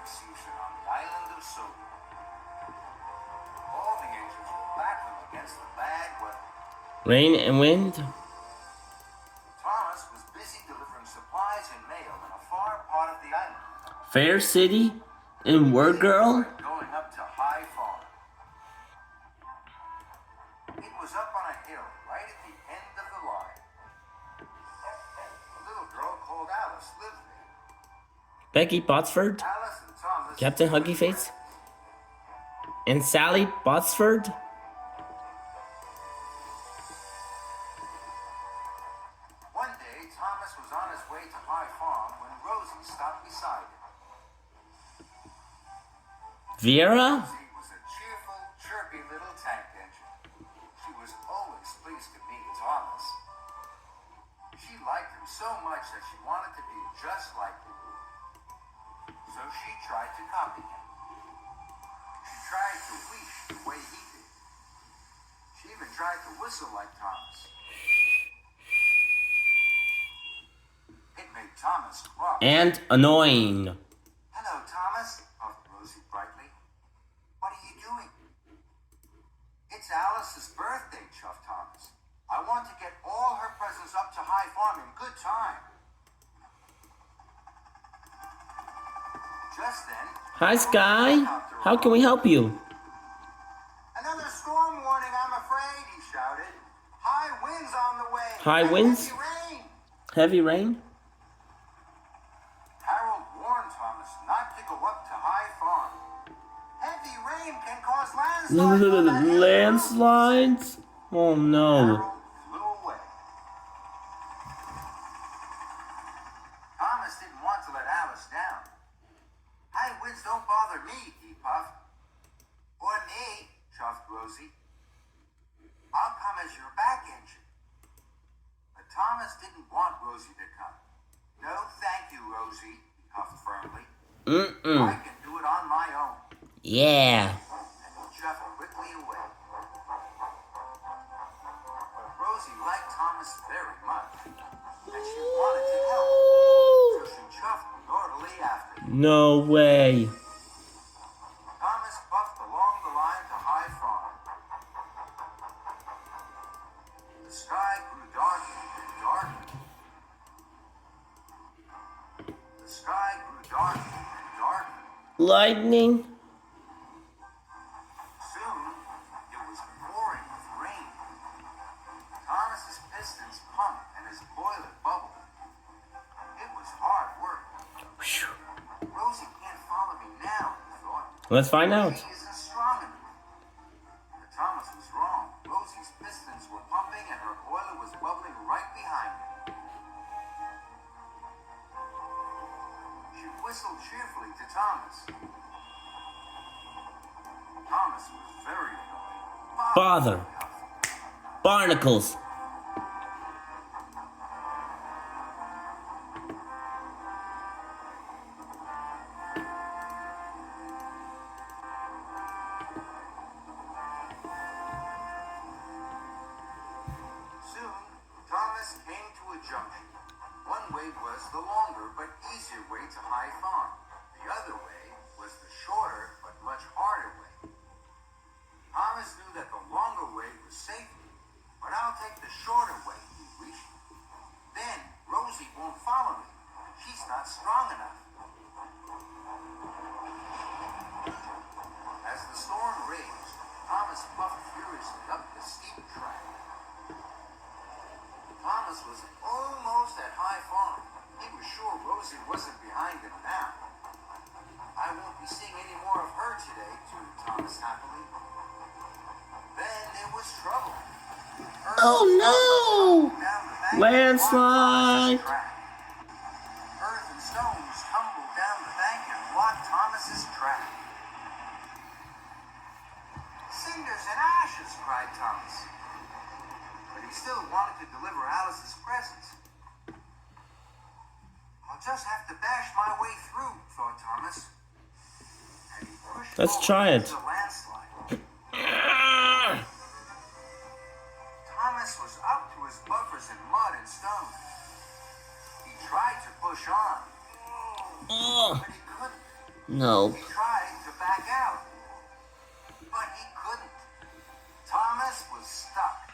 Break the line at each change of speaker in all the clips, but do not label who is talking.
season on the island of Soda. All the angels were battling against the bad weather.
Rain and wind.
Thomas was busy delivering supplies and mail in a far part of the island.
Fair City and WordGirl.
Going up to High Farm. It was up on a hill right at the end of the line. A little girl called Alice lived there.
Becky Botsford.
Alice and Thomas.
Captain Huggy Face. And Sally Botsford.
One day, Thomas was on his way to High Farm when Rosie stopped beside him.
Vera.
Rosie was a cheerful, chirpy little tank engine. She was always pleased to meet Thomas. She liked him so much that she wanted to be just like him. So she tried to copy him. She tried to wheeze the way he did. She even tried to whistle like Thomas. It made Thomas cross.
And annoying.
Hello, Thomas, puffed Rosie brightly. What are you doing? It's Alice's birthday, chuffed Thomas. I want to get all her presents up to High Farm in good time. Just then...
Hi, Skye. How can we help you?
Another storm warning, I'm afraid, he shouted. High winds on the way.
High
and
winds?
Heavy rain.
Heavy rain?
Harold warned Thomas not to go up to High Farm. Heavy rain can cause landslides. on the hill.
Landslides? Oh no.
Harold flew away. Thomas didn't want to let Alice down. High winds don't bother me, he puffed. Or me, chuffed Rosie. I'll come as your back engine. But Thomas didn't want Rosie to come. No, thank you, Rosie, he puffed firmly. I can do it on my own.
Yeah.
And he chuffed quickly away. Rosie liked Thomas very much, and she wanted to help, so she chuffed noisily after him.
No way.
Thomas puffed along the line to High Farm. The sky grew darker and darker. The sky grew darker and darker.
Lightning.
Soon, it was pouring with rain. Thomas's pistons pumped and his boiler bubbled. It was hard work. Rosie can't follow me now, he thought.
Let's find out.
She isn't strong enough. But Thomas was wrong. Rosie's pistons were pumping and her boiler was bubbling right behind her. She whistled cheerfully to Thomas. Thomas was very annoyed.
Bother. Barnacles.
Soon, Thomas came to a junction. One way was the longer but easier way to High Farm. The other way was the shorter but much harder way. Thomas knew that the longer way was safer, but I'll take the shorter way, he wished. Then Rosie won't follow me. She's not strong enough. As the storm raged, Thomas puffed furiously up the steep track. Thomas was almost at High Farm. He was sure Rosie wasn't behind him now. I won't be seeing any more of her today, tooted Thomas happily. Then there was trouble.
Oh no! Landslide!
Earth and stones tumbled down the bank and blocked Thomas's track. Cinders and ashes, cried Thomas. But he still wanted to deliver Alice's presents. I'll just have to bash my way through, thought Thomas. And he pushed
Let's
forward
try it.
into the landslide. Thomas was up to his buffers in mud and stone. He tried to push on,
Oh.
but he couldn't.
No.
He tried to back out, but he couldn't. Thomas was stuck.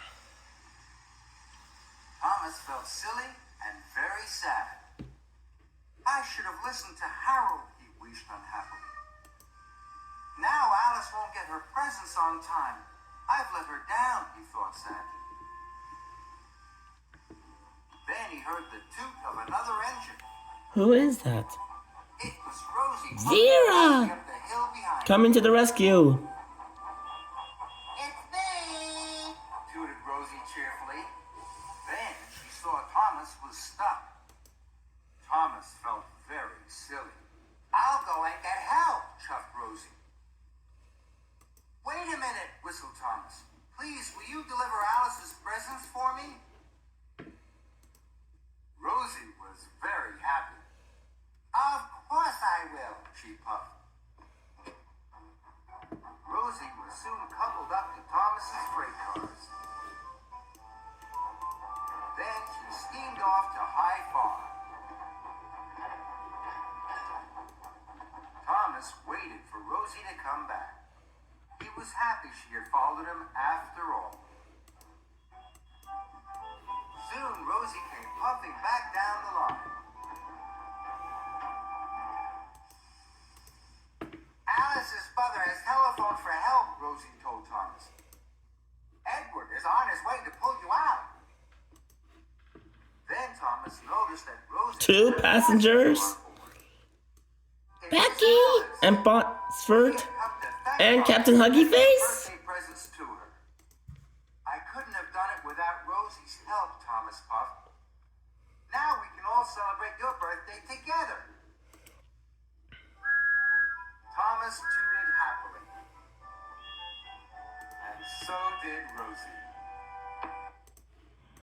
Thomas felt silly and very sad. I should have listened to Harold, he wished unhappily. Now Alice won't get her presents on time. I've let her down, he thought sadly. Then he heard the toot of another engine.
Who is that?
It was Rosie.
Vera!
Up the hill behind
Coming to the rescue.
It's me! Tooted Rosie cheerfully. Then she saw Thomas was stuck. Thomas felt very silly. I'll go and get help, chuffed Rosie. Wait a minute, whistled Thomas. Please, will you deliver Alice's presents for me? Rosie was very happy. Of course I will, she puffed. Rosie was soon coupled up to Thomas's freight cars. Then she steamed off to High Farm. Thomas waited for Rosie to come back. He was happy she had followed him after all. Soon Rosie came puffing back down the line. Alice's mother has telephoned for help, Rosie told Thomas. Edward is on his way to pull you out. Then Thomas noticed that Rosie...
Two passengers? Becky and Botsford and Captain Huggy Face?
Presents to her. I couldn't have done it without Rosie's help, Thomas puffed. Now we can all celebrate your birthday together. Thomas tooted happily. And so did Rosie.